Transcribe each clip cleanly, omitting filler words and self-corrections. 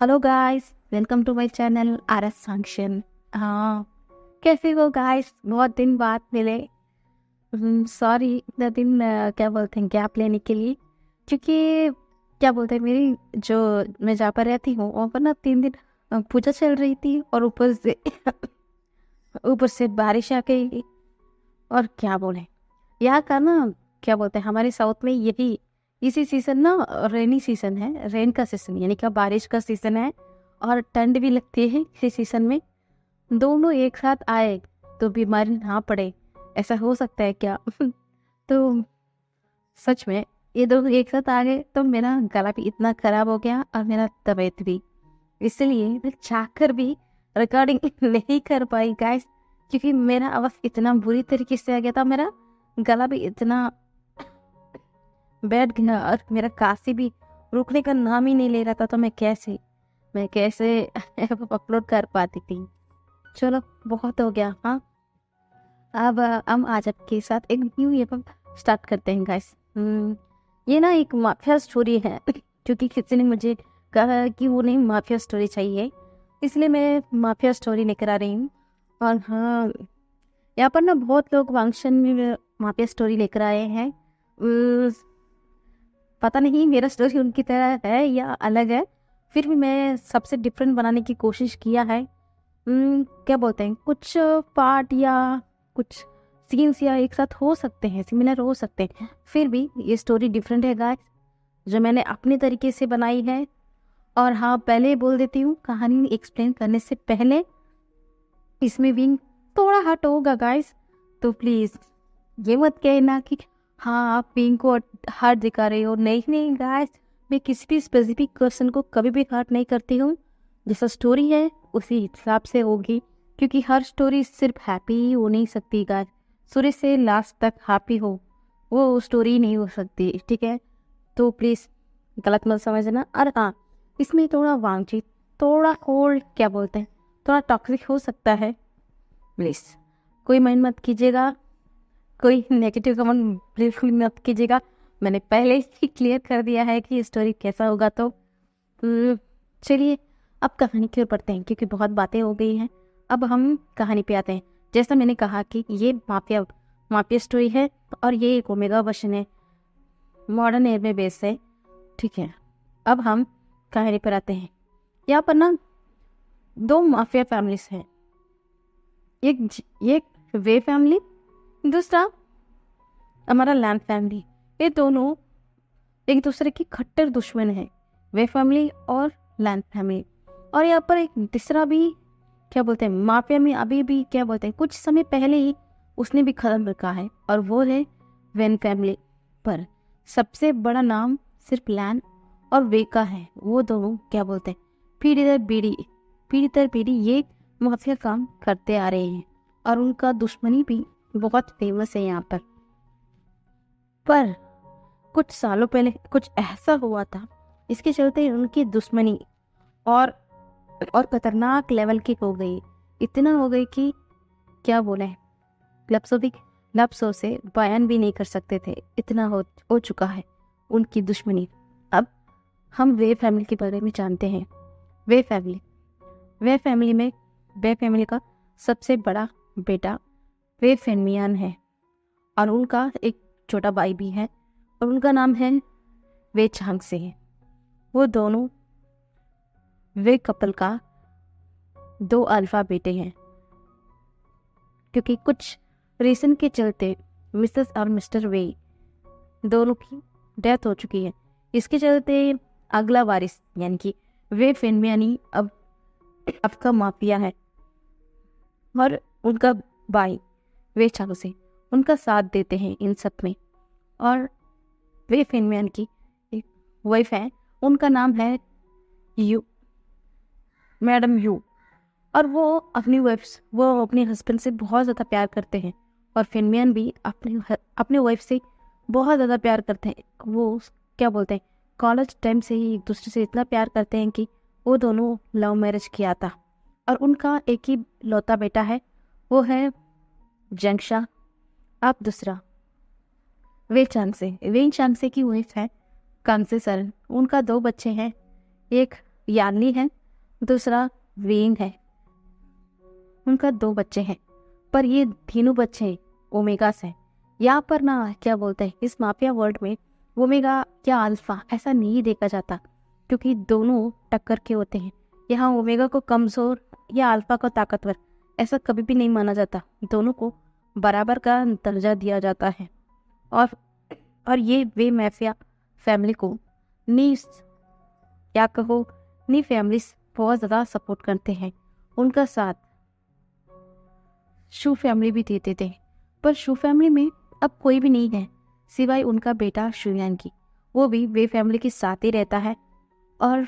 Hello guys, welcome to my channel RS function. हाँ, कैसे हो गाइस? बहुत दिन बाद मिले। सॉरी इतना दिन क्या बोलते हैं गैप लेने के लिए, क्योंकि क्या बोलते हैं मेरी जो मैं जहाँ पर रहती हूँ वहाँ पर ना 3 दिन पूजा चल रही थी और ऊपर से ऊपर से बारिश आ गई। और क्या बोले यहाँ का ना, क्या बोलते हैं हमारे साउथ में यही इसी सीजन ना रेनी सीजन है, रेन का सीजन यानी कि बारिश का सीजन है। और ठंड भी लगती है इसी सीजन में। दोनों एक साथ आए तो बीमारी ना पड़े, ऐसा हो सकता है क्या? तो सच में ये दोनों एक साथ आ गए तो मेरा गला भी इतना खराब हो गया और मेरा तबीयत भी, इसलिए मैं चाहकर भी रिकॉर्डिंग नहीं कर पाई गाइस, क्योंकि मेरा आवाज इतना बुरी तरीके से आ गया था, मेरा गला भी इतना बैठ गया और मेरा काशी भी रुकने का नाम ही नहीं ले रहा था। तो मैं कैसे अपलोड कर पाती थी। चलो, बहुत हो गया। हाँ, अब हम आज आपके साथ एक न्यू एपिसोड स्टार्ट करते हैं गाइस। ये ना एक माफिया स्टोरी है क्योंकि किसी ने मुझे कहा कि वो नहीं माफिया स्टोरी चाहिए, इसलिए मैं माफिया स्टोरी लेकर आ रही हूँ। और हाँ, यहाँ पर ना बहुत लोग फंक्शन में माफिया स्टोरी लेकर आए हैं। पता नहीं मेरा स्टोरी उनकी तरह है या अलग है, फिर भी मैं सबसे डिफरेंट बनाने की कोशिश किया है। क्या बोलते हैं, कुछ पार्ट या कुछ सीन्स या एक साथ हो सकते हैं, सिमिलर हो सकते हैं, फिर भी ये स्टोरी डिफरेंट है गाइस, जो मैंने अपने तरीके से बनाई है। और हाँ, पहले ही बोल देती हूँ, कहानी एक्सप्लेन करने से पहले इसमें भी थोड़ा हट होगा गाइस, तो प्लीज़ ये मत कहना कि हाँ आप पिंक को हार्ट दिखा रही हो। नहीं नहीं गाइस, मैं किसी भी स्पेसिफिक पर्सन को कभी भी हार्ट नहीं करती हूँ। जैसा स्टोरी है उसी हिसाब से होगी, क्योंकि हर स्टोरी सिर्फ हैप्पी ही हो नहीं सकती गाइस। शुरू से लास्ट तक हैप्पी हो वो स्टोरी नहीं हो सकती, ठीक है? तो प्लीज़ गलत मत समझना। और हाँ, इसमें थोड़ा वांछित, थोड़ा और क्या बोलते हैं, थोड़ा टॉक्सिक हो सकता है। प्लीज़ कोई माइंड मत कीजिएगा, कोई नेगेटिव कमेंट बिल्कुल मत कीजिएगा। मैंने पहले ही क्लियर कर दिया है कि स्टोरी कैसा होगा। तो चलिए अब कहानी की ओर पढ़ते हैं, क्योंकि बहुत बातें हो गई हैं। अब हम कहानी पे आते हैं। जैसा मैंने कहा कि ये माफिया माफिया स्टोरी है और ये एक ओमेगा वर्जन है, मॉडर्न एयर में बेस है, ठीक है? अब हम कहानी पर आते हैं। यहाँ पर ना 2 माफिया फैमिलीज हैं, एक वे फैमिली, दूसरा हमारा लैंड फैमिली। ये दोनों एक दूसरे की खट्टर दुश्मन है, वे फैमिली और लैंड फैमिली। और यहाँ पर एक तीसरा भी, क्या बोलते हैं, माफिया में अभी भी क्या बोलते हैं, कुछ समय पहले ही उसने भी खत्म रखा है, और वो है वेन फैमिली। पर सबसे बड़ा नाम सिर्फ लैंड और वे का है। वो दोनों क्या बोलते हैं, पीढ़ी दर पीढ़ी ये माफिया काम करते आ रहे हैं, और उनका दुश्मनी भी बहुत फेमस है यहाँ पर कुछ सालों पहले कुछ ऐसा हुआ था, इसके चलते उनकी दुश्मनी और खतरनाक लेवल की हो गई। इतना हो गई कि क्या बोले, लफ्ज़ों से बयान भी नहीं कर सकते थे, इतना हो चुका है उनकी दुश्मनी। अब हम वे फैमिली के बारे में जानते हैं। वे फैमिली का सबसे बड़ा बेटा वे फेनमियान है, और उनका एक छोटा भाई भी है, और उनका नाम है वे चांग से है। वो दोनों वे कपल का 2 अल्फा बेटे हैं, क्योंकि कुछ रीजन के चलते मिसेस और मिस्टर वे दोनों की डेथ हो चुकी है। इसके चलते अगला वारिस यानी कि वे फेनमियानी अब का माफिया है, और उनका भाई वे चांग से उनका साथ देते हैं इन सब में। और वे फेनमियान की एक वाइफ है, उनका नाम है मैडम यू। और वो अपने हस्बैंड से बहुत ज़्यादा प्यार करते हैं, और फेनमियान भी अपने वाइफ से बहुत ज़्यादा प्यार करते हैं। वो क्या बोलते हैं, कॉलेज टाइम से ही एक दूसरे से इतना प्यार करते हैं कि वो दोनों लव मैरिज किया था। और उनका एक ही लौता बेटा है, वो है जंगशा। अब दूसरा वे चांगसे की वाइफ है कांगसे सरन। उनका 2 बच्चे हैं, एक यानली है, दूसरा वेंग है। उनका 2 बच्चे हैं, पर ये तीनों बच्चे ओमेगा से। यहाँ पर ना क्या बोलते हैं, इस माफिया वर्ल्ड में ओमेगा या अल्फा ऐसा नहीं देखा जाता, क्योंकि दोनों टक्कर के होते हैं। यहाँ ओमेगा को कमज़ोर या अल्फा को ताकतवर ऐसा कभी भी नहीं माना जाता, दोनों को बराबर का दर्जा दिया जाता है। और ये वे माफिया फैमिली को नी या कहो नी फैमिलीज बहुत ज़्यादा सपोर्ट करते हैं। उनका साथ शू फैमिली भी देते थे, पर शू फैमिली में अब कोई भी नहीं है सिवाय उनका बेटा शुयान की। वो भी वे फैमिली के साथ ही रहता है। और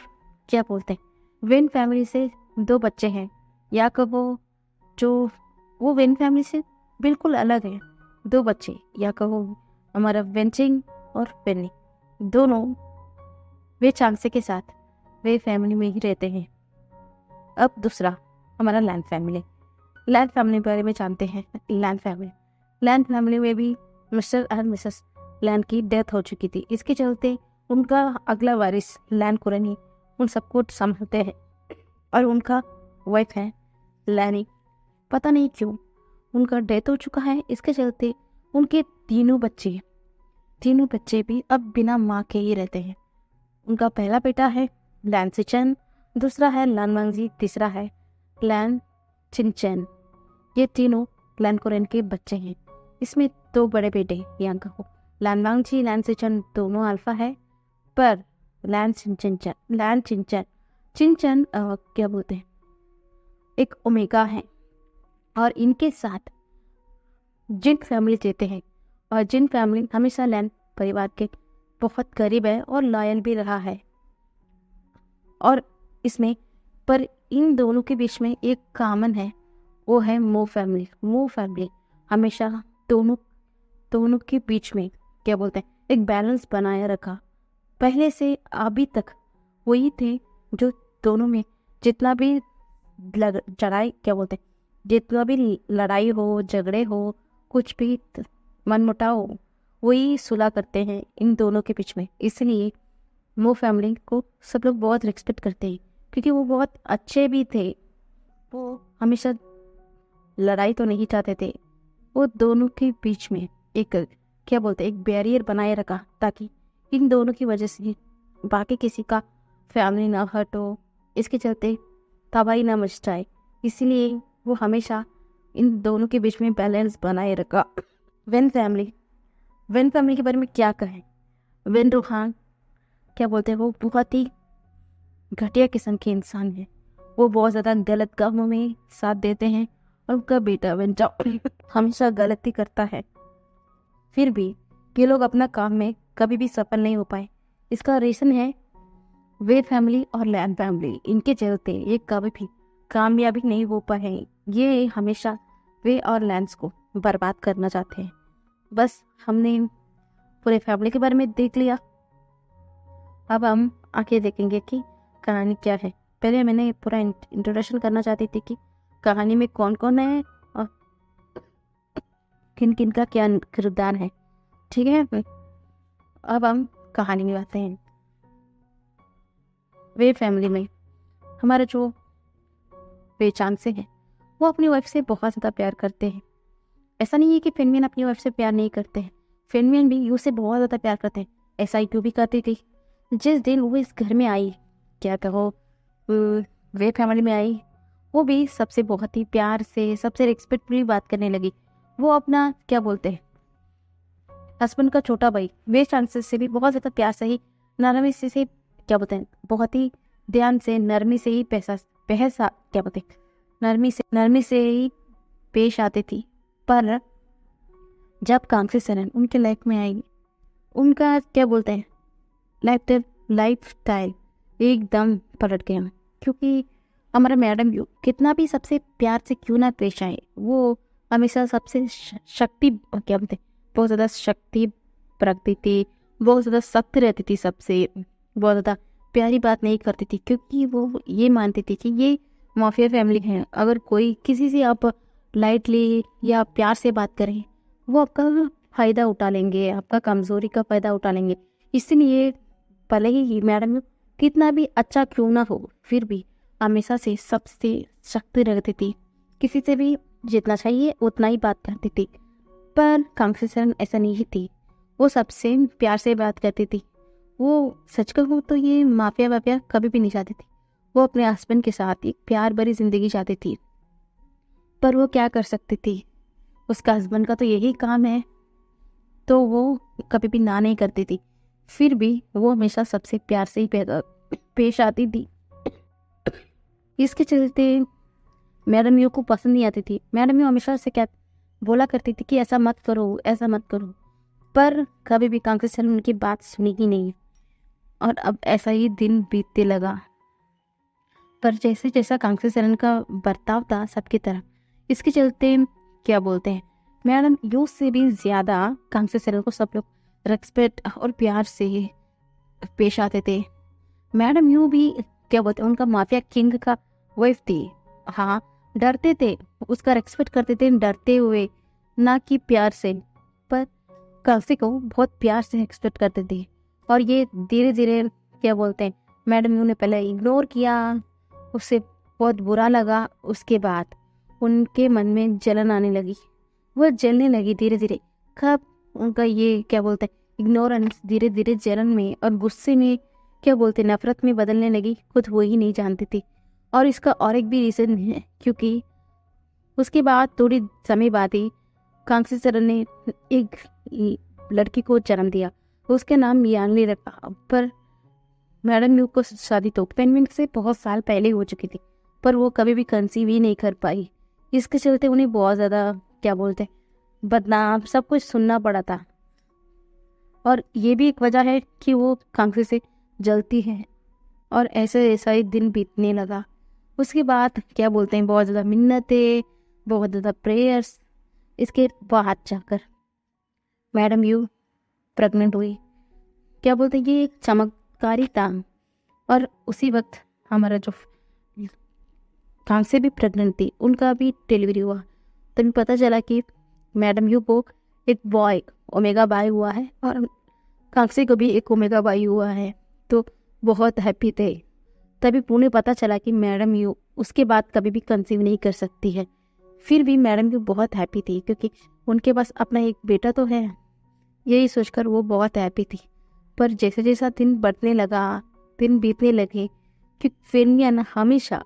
क्या बोलते हैं, वेन फैमिली से 2 बच्चे हैं, या कहो जो वो वेन फैमिली से बिल्कुल अलग है। 2 बच्चे, या कहो हमारा वेंचिंग और पेनी, दोनों वे चांसे के साथ वे फैमिली में ही रहते हैं। अब दूसरा हमारा लैंड फैमिली। लैंड फैमिली के बारे में जानते हैं। लैंड फैमिली में भी मिस्टर और मिसेस लैंड की डेथ हो चुकी थी। इसके चलते उनका अगला वारिस लैंड कुरनी उन सबको संभालते हैं, और उनका वाइफ है लैनी। पता नहीं क्यों उनका डेथ हो चुका है, इसके चलते उनके तीनों बच्चे भी अब बिना माँ के ही रहते हैं। उनका पहला बेटा है लैन सिचन, दूसरा है लैन मंगजी, तीसरा है लैन चिनचैन। ये तीनों लैन कुरन के बच्चे हैं। इसमें 2 बड़े बेटे, यहाँ कहो लैन मांगजी, लैन सिचन दोनों अल्फा है, पर लैन चिनचैन क्या बोलते हैं, एक ओमेगा है। और इनके साथ जिन फैमिली रहते हैं, और जिन फैमिली हमेशा लैन परिवार के बहुत करीब है और लॉयल भी रहा है। और इसमें पर इन दोनों के बीच में एक कॉमन है, वो है मो फैमिली हमेशा दोनों के बीच में क्या बोलते हैं, एक बैलेंस बनाया रखा। पहले से अभी तक वही थे, जो दोनों में जितना भी लड़ाई हो, झगड़े हो, कुछ भी मनमुटाव हो, वही सुलह करते हैं इन दोनों के बीच में। इसलिए मो फैमिली को सब लोग बहुत रिस्पेक्ट करते हैं, क्योंकि वो बहुत अच्छे भी थे। वो हमेशा लड़ाई तो नहीं चाहते थे। वो दोनों के बीच में एक क्या बोलते हैं, एक बैरियर बनाए रखा, ताकि इन दोनों की वजह से बाकी किसी का फैमिली ना हर्ट हो, इसके चलते तबाही ना मच जाए। इसलिए वो हमेशा इन दोनों के बीच में बैलेंस बनाए रखा। वेन फैमिली के बारे में क्या कहें। वेन रोहान क्या बोलते हैं, वो बहुत ही घटिया किस्म के इंसान है। वो बहुत ज़्यादा गलत कामों में साथ देते हैं, और उनका बेटा वेंचा हमेशा गलती करता है। फिर भी ये लोग अपना काम में कभी भी सफल नहीं हो पाए। इसका रीज़न है वे फैमिली और लैंड फैमिली, इनके चलते ये कभी भी कामयाबी नहीं हो पाए। ये हमेशा वे और लैंड्स को बर्बाद करना चाहते हैं। बस हमने पूरे फैमिली के बारे में देख लिया। अब हम आगे देखेंगे कि कहानी क्या है। पहले मैंने पूरा इंट्रोडक्शन करना चाहती थी कि कहानी में कौन कौन है और किन किन का क्या किरदार है। ठीक है, अब हम कहानी में आते हैं। वे फैमिली में हमारे जो वे चांसे हैं, वो अपनी वाइफ से बहुत ज़्यादा प्यार करते हैं। ऐसा नहीं है कि फेनमियन अपनी वाइफ से प्यार नहीं करते हैं, फेनमियन भी यू से बहुत ज़्यादा प्यार करते हैं। ऐसा ही क्यों भी करती थी। जिस दिन वो इस घर में आई, क्या कहो वे फैमिली में आई, वो भी सबसे बहुत ही प्यार से, सबसे रिस्पेक्टफुली बात करने लगी। वो अपना क्या बोलते हैं, हस्बैंड का छोटा भाई वे चांसेस से भी बहुत ज़्यादा प्यार से ही, नरमी से क्या बोलते हैं, बहुत ही ध्यान से, नरमी से ही क्या बोलते हैं, नरमी से ही पेश आती थी। पर जब कांसी सरन उनके लाइफ में आई, उनका क्या बोलते हैं, लाइफ स्टाइल एकदम पलट गया। क्योंकि हमारा मैडम यू कितना भी सबसे प्यार से क्यों ना पेश आए, वो हमेशा सबसे शक्ति क्या बोलते, बहुत ज़्यादा शक्ति रखती थी, बहुत ज़्यादा सख्त रहती थी, सबसे बहुत ज़्यादा प्यारी बात नहीं करती थी। क्योंकि वो ये मानती थी कि ये माफिया फैमिली है, अगर कोई किसी से आप लाइटली या प्यार से बात करें, वो आपका फ़ायदा उठा लेंगे, आपका कमज़ोरी का फ़ायदा उठा लेंगे। इसलिए भले ही मैडम कितना भी अच्छा क्यों ना हो, फिर भी हमेशा से सबसे सख्त रखती थी। किसी से भी जितना चाहिए उतना ही बात करती थी। पर कांग्रेसन ऐसा नहीं थी, वो सबसे प्यार से बात करती थी। वो सच कहूँ तो ये माफिया वाफिया कभी भी नहीं चाहती थी। वो अपने हस्बैंड के साथ एक प्यार भरी जिंदगी चाहती थी। पर वो क्या कर सकती थी, उसका हस्बैंड का तो यही काम है, तो वो कभी भी ना नहीं करती थी। फिर भी वो हमेशा सबसे प्यार से ही पेश आती थी। इसके चलते मैडम यू को पसंद नहीं आती थी। मैडम यू हमेशा से क्या बोला करती थी कि ऐसा मत करो, ऐसा मत करो, पर कभी भी कांग्रेस ने उनकी बात सुनी ही नहीं। और अब ऐसा ही दिन बीतते लगा। पर जैसे जैसा कांग्रेस का बर्ताव था सबकी तरफ, इसके चलते क्या बोलते हैं, मैडम यू से भी ज़्यादा कांग्रेस को सब लोग रेस्पेक्ट और प्यार से पेश आते थे। मैडम यू भी क्या बोलते हैं, उनका माफिया किंग का वाइफ थी। हाँ, डरते थे, उसका रेस्पेक्ट करते थे डरते हुए, ना कि प्यार से। पर कांग्रेस को बहुत प्यार से एक्सपेक्ट करते थे। और ये धीरे धीरे क्या बोलते हैं, मैडम यू ने पहले इग्नोर किया, उससे बहुत बुरा लगा। उसके बाद उनके मन में जलन आने लगी, वो जलने लगी धीरे धीरे। कब उनका ये क्या बोलते हैं इग्नोरेंस धीरे धीरे जलन में और गुस्से में क्या बोलते नफरत में बदलने लगी, खुद वो ही नहीं जानती थी। और इसका और एक भी रीज़न है, क्योंकि उसके बाद थोड़ी समय बाद ही कांग्रेस सरन ने एक लड़की को जन्म दिया, उसका नाम यानली रखा। पर मैडम यू को शादी तो पेनविन से बहुत साल पहले हो चुकी थी, पर वो कभी भी कंसीव ही नहीं कर पाई। इसके चलते उन्हें बहुत ज़्यादा क्या बोलते बदनाम सब कुछ सुनना पड़ा था। और ये भी एक वजह है कि वो कांग्रेस से जलती है। और ऐसे ऐसा ही दिन बीतने लगा। उसके बाद क्या बोलते हैं बहुत ज़्यादा मिन्नतें, बहुत ज़्यादा प्रेयर्स, इसके बाद जाकर मैडम यू प्रेग्नेंट हुई। क्या बोलते हैं ये एक चमत्कारी था। और उसी वक्त हमारा जो कांसे भी प्रेग्नेंट थी, उनका भी डिलीवरी हुआ। तभी पता चला कि मैडम यू को एक बॉय ओमेगा बाय हुआ है और कांसे को भी एक ओमेगा बाय हुआ है। तो बहुत हैप्पी थे। तभी पुणे पता चला कि मैडम यू उसके बाद कभी भी कंसीव नहीं कर सकती है। फिर भी मैडम यू बहुत हैप्पी थी, क्योंकि उनके पास अपना एक बेटा तो है, यही सोचकर वो बहुत हैप्पी थी। पर जैसे जैसा दिन बढ़ने लगा, दिन बीतने लगे, कि फेनियन हमेशा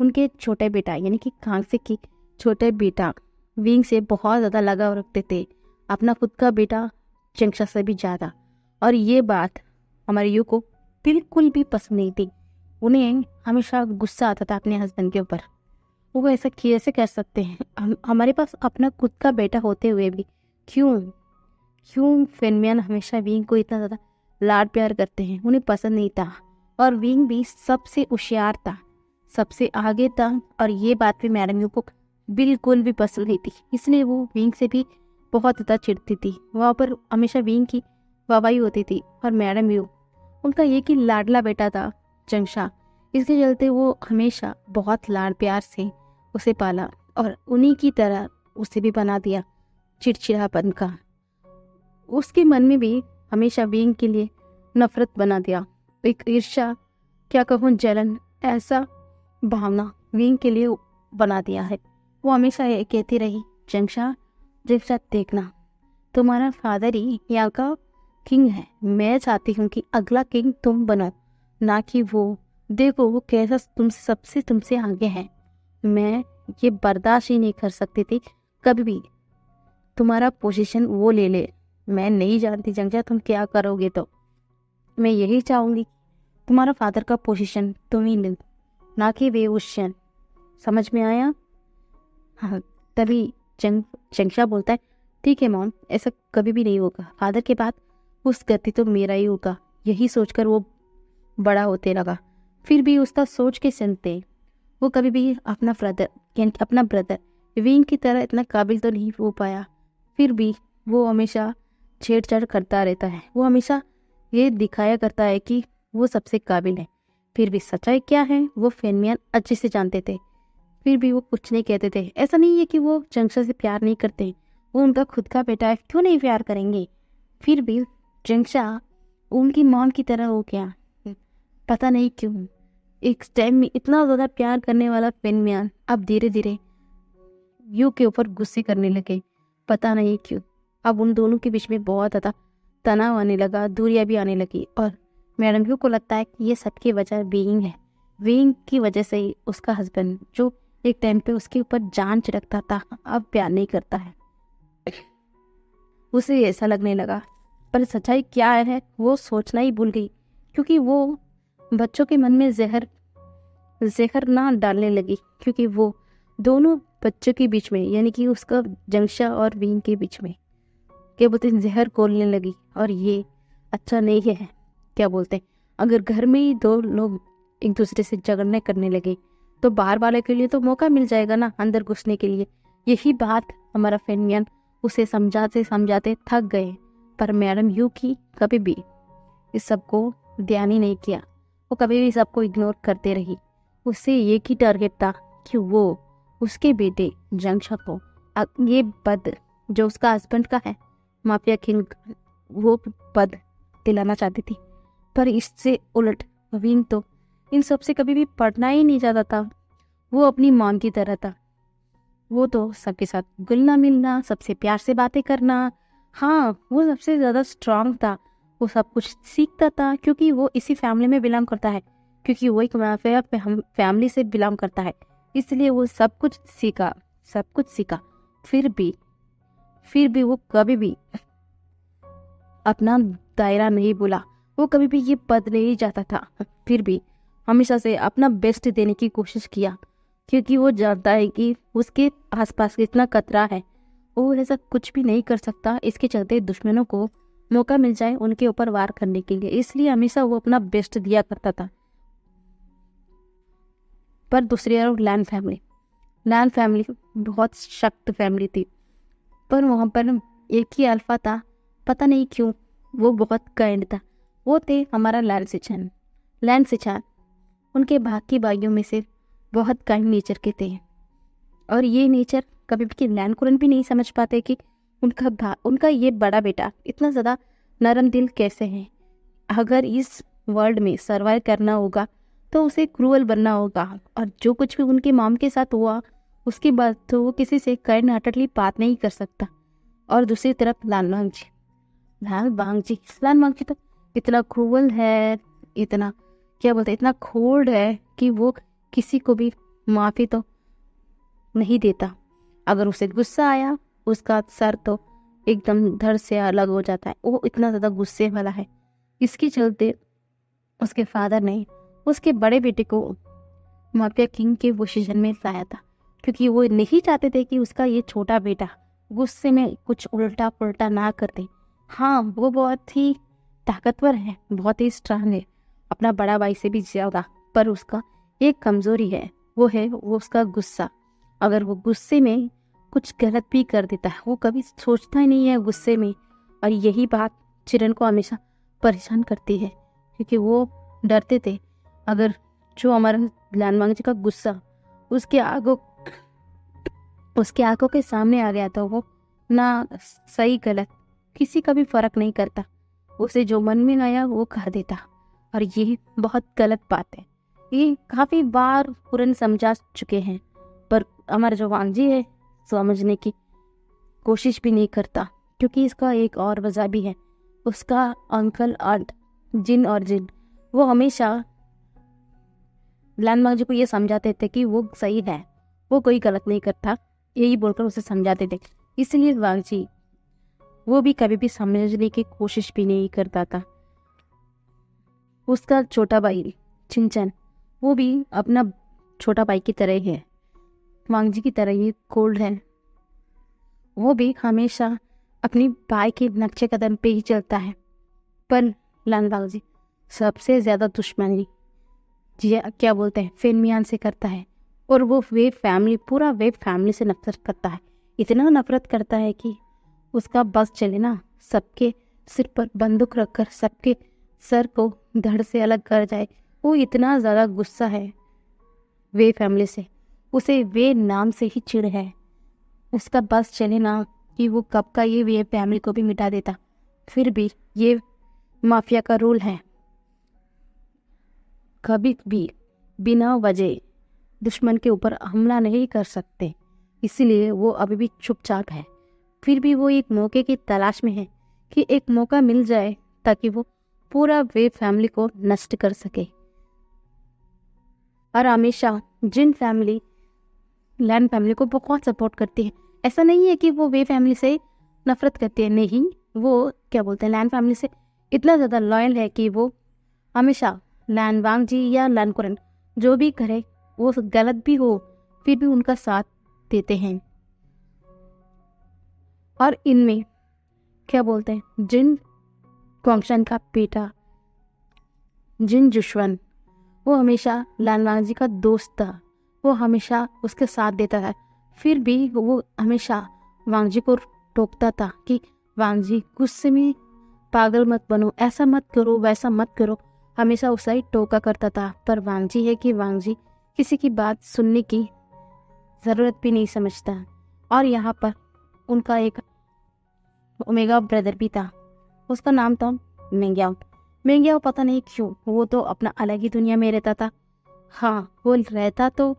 उनके छोटे बेटा यानी कि कांसे की छोटे बेटा विंग से बहुत ज़्यादा लगाव रखते थे, अपना खुद का बेटा चंक्षा से भी ज़्यादा। और ये बात हमारे यू को बिल्कुल भी पसंद नहीं थी। उन्हें हमेशा गुस्सा आता था अपने हस्बैंड के ऊपर। वो ऐसा कैसे कर सकते हैं, हमारे पास अपना खुद का बेटा होते हुए भी क्यों फेनमियन हमेशा विंग को इतना ज़्यादा लाड प्यार करते हैं, उन्हें पसंद नहीं था। और विंग भी सबसे होशियार था, सबसे आगे था। और ये बात भी मैडम यू को बिल्कुल भी पसंद नहीं थी, इसलिए वो विंग से भी बहुत ज़्यादा चिढ़ती थी। वहाँ पर हमेशा विंग की वाहवाही होती थी। और मैडम यू उनका एक ही लाडला बेटा था चंक्षा, इसके चलते वो हमेशा बहुत लाड प्यार से उसे पाला और उन्हीं की तरह उसे भी बना दिया चिड़चिड़ापन का। उसके मन में भी हमेशा विंग के लिए नफरत बना दिया, एक ईर्ष्या क्या कहूँ जलन, ऐसा भावना विंग के लिए बना दिया है। वो हमेशा ये कहती रही, चंक्षा देखना, तुम्हारा फादर ही यहाँ का किंग है, मैं चाहती हूँ कि अगला किंग तुम बनो, ना कि वो। देखो वो कैसा तुमसे आगे है। मैं ये बर्दाश्त ही नहीं कर सकती थी कभी भी तुम्हारा पोजीशन वो ले ले। मैं नहीं जानती चंक्षा तुम क्या करोगे, तो मैं यही चाहूँगी तुम्हारा फादर का पोजीशन तुम ही ले, ना कि वे उशन। समझ में आया? हाँ। तभी चंक्षा बोलता है, ठीक है मॉम, ऐसा कभी भी नहीं होगा, फादर के बाद उस गति तो मेरा ही होगा। यही सोचकर वो बड़ा होते लगा। फिर भी उसका सोच के सुनते वो कभी भी अपना ब्रदर विंग की तरह इतना काबिल तो नहीं हो पाया। फिर भी वो हमेशा छेड़छाड़ करता रहता है, वो हमेशा ये दिखाया करता है कि वो सबसे काबिल है। फिर भी सच्चाई क्या है वो फेनमियन अच्छे से जानते थे। फिर भी वो कुछ नहीं कहते थे। ऐसा नहीं है कि वो चंक्षा से प्यार नहीं करते, वो उनका खुद का बेटा है, क्यों नहीं प्यार करेंगे। फिर भी चंक्षा उनकी मॉम की तरह हो गया, पता नहीं क्यों एक टाइम में इतना ज़्यादा प्यार करने वाला फेनमियान अब धीरे धीरे यू के ऊपर गुस्से करने लगे। पता नहीं क्यों अब उन दोनों के बीच में बहुत ज़्यादा तनाव आने लगा, दूरियां भी आने लगी। और मैडम यू को लगता है कि ये सबकी वजह वीइंग है। वीइंग की वजह से ही उसका हस्बैंड जो एक टाइम पे उसके ऊपर जान छिड़कता था अब प्यार नहीं करता है। उसे ऐसा लगने लगा, पर सच्चाई क्या है वो सोचना ही भूल गई, क्योंकि वो बच्चों के मन में जहर ना डालने लगी। क्योंकि वो दोनों बच्चों के बीच में, यानी कि उसका जंक्शा और वीइंग के बीच में क्या बोलते हैं जहर घोलने लगी। और ये अच्छा नहीं है। क्या बोलते हैं अगर घर में ही दो लोग एक दूसरे से झगड़ने करने लगे तो बाहर वाले के लिए तो मौका मिल जाएगा ना अंदर घुसने के लिए। यही बात हमारा फेनमियान उसे समझाते समझाते थक गए, पर मैडम यू की कभी भी इस सब को ध्यान ही नहीं किया। वो कभी भी सबको इग्नोर करते रही। उससे एक ही टारगेट था कि वो उसके बेटे जंक्शा को ये पद जो उसका हस्बैंड का है माफिया किंग, वो पद दिलाना चाहती थी। पर इससे उलट विंग तो इन सब से कभी भी पढ़ना ही नहीं चाहता था। वो अपनी मॉम की तरह था। वो तो सबके साथ घुलना मिलना, सबसे प्यार से बातें करना, हाँ वो सबसे ज़्यादा स्ट्रांग था। वो सब कुछ सीखता था क्योंकि वो इसी फैमिली में बिलोंग करता है, क्योंकि वो एक माफिया फैमिली से बिलोंग करता है, इसलिए वो सब कुछ सीखा। फिर भी वो कभी भी अपना दायरा नहीं भूला। वो कभी भी ये पद नहीं चाहता था। फिर भी हमेशा से अपना बेस्ट देने की कोशिश किया, क्योंकि वो जानता है कि उसके आसपास कितना खतरा है। वो ऐसा कुछ भी नहीं कर सकता, इसके चलते दुश्मनों को मौका मिल जाए उनके ऊपर वार करने के लिए। इसलिए हमेशा वो अपना बेस्ट दिया करता था। पर दूसरी ओर लैन फैमिली बहुत सख्त फैमिली थी, पर वहाँ पर एक ही अल्फा था। पता नहीं क्यों वो बहुत काइंड था। वो थे हमारा लैन सिचान उनके बाकी भाइयों में से बहुत काइंड नेचर के थे। और ये नेचर कभी भी लैन कुरन भी नहीं समझ पाते कि उनका ये बड़ा बेटा इतना ज़्यादा नरम दिल कैसे है। अगर इस वर्ल्ड में सर्वाइव करना होगा तो उसे क्रूअल बनना होगा। और जो कुछ भी उनके मॉम के साथ हुआ उसके बाद तो वो किसी से काइंड हार्टेडली बात नहीं कर सकता। और दूसरी तरफ लान वांग जी तो इतना क्रूअल है, इतना क्या बोलते इतना कोल्ड है कि वो किसी को भी माफ़ी तो नहीं देता। अगर उसे गुस्सा आया उसका सर तो एकदम धड़ से अलग हो जाता है। वो इतना ज़्यादा गुस्से वाला है। इसके चलते उसके फादर ने उसके बड़े बेटे को माफिया किंग के पोजीशन में लाया था, क्योंकि वो नहीं चाहते थे कि उसका ये छोटा बेटा गुस्से में कुछ उल्टा पुल्टा ना कर दे। हाँ वो बहुत ही ताकतवर है, बहुत ही स्ट्रांग है, अपना बड़ा भाई से भी ज़्यादा। पर उसका एक कमज़ोरी है, वो उसका गुस्सा। अगर वो गुस्से में कुछ गलत भी कर देता है, वो कभी सोचता ही नहीं है गुस्से में। और यही बात चिरन को हमेशा परेशान करती है, क्योंकि वो डरते थे अगर जो हमारा लानवांग जी का गुस्सा उसके आंखों के सामने आ गया तो वो ना सही गलत किसी का भी फर्क नहीं करता। उसे जो मन में आया वो कह देता। और ये बहुत गलत बात है। ये काफ़ी बार पूरन समझा चुके हैं, पर हमारा जो वांग जी है समझने की कोशिश भी नहीं करता, क्योंकि इसका एक और वजह भी है। उसका अंकल आंट जिन वो हमेशा लानवांग जी को ये समझाते थे कि वो सही है, वो कोई गलत नहीं करता, यही बोलकर उसे समझाते थे। इसलिए वांग जी वो भी कभी भी समझने की कोशिश भी नहीं करता था। उसका छोटा भाई चिंचन वो भी अपना छोटा भाई की तरह ही है, वांग जी की तरह ही कोल्ड है। वो भी हमेशा अपनी भाई के नक्शे कदम पे ही चलता है। पर लानवांग जी सबसे ज़्यादा दुश्मनी जी क्या बोलते हैं फेनमियान से करता है। और वो पूरा वेब फैमिली से नफरत करता है। इतना नफरत करता है कि उसका बस चले ना सबके सिर पर बंदूक रखकर सबके सर को धड़ से अलग कर जाए। वो इतना ज़्यादा गुस्सा है वे फैमिली से, उसे वे नाम से ही चिढ़ है। उसका बस चले ना कि वो कब का ये वे फैमिली को भी मिटा देता। फिर भी ये माफिया का रूल है, कभी भी बिना वजह दुश्मन के ऊपर हमला नहीं कर सकते, इसलिए वो अभी भी चुपचाप है। फिर भी वो एक मौके की तलाश में है कि एक मौका मिल जाए ताकि वो पूरा वे फैमिली को नष्ट कर सके। और हमेशा जिन फैमिली लैन फैमिली को बहुत सपोर्ट करती है, ऐसा नहीं है कि वो वे फैमिली से नफरत करती है, नहीं, वो क्या बोलते हैं लैन फैमिली से इतना ज़्यादा लॉयल है कि वो हमेशा लैन वांगजी या लैन कुरन जो भी करे, वो गलत भी हो फिर भी उनका साथ देते हैं। और इनमें क्या बोलते हैं जिन क्वांगशन का बेटा जिन जुशवन, वो हमेशा लैन वांगजी का दोस्त था, वो हमेशा उसके साथ देता था। फिर भी वो हमेशा वांगजी को टोकता था कि वांगजी गुस्से में पागल मत बनो, ऐसा मत करो, वैसा मत करो, हमेशा उसे ही टोका करता था। पर वांगजी है कि वांगजी किसी की बात सुनने की ज़रूरत भी नहीं समझता। और यहाँ पर उनका एक ओमेगा ब्रदर भी था, उसका नाम था मेंग्याओ। मेंग्याओ पता नहीं क्यों वो तो अपना अलग ही दुनिया में रहता था। हाँ, वो रहता तो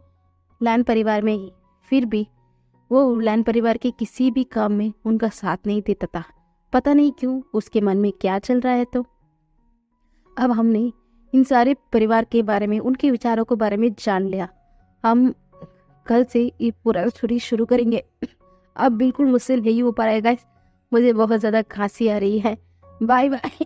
लैन परिवार में ही, फिर भी वो लैन परिवार के किसी भी काम में उनका साथ नहीं देता था। पता नहीं क्यों, उसके मन में क्या चल रहा है। तो अब हमने इन सारे परिवार के बारे में, उनके विचारों के बारे में जान लिया। हम कल से ये पूरा स्टोरी शुरू करेंगे। अब बिल्कुल मुझसे नहीं हो पा रहा है गाइस, मुझे बहुत ज़्यादा खांसी आ रही है। Bye bye.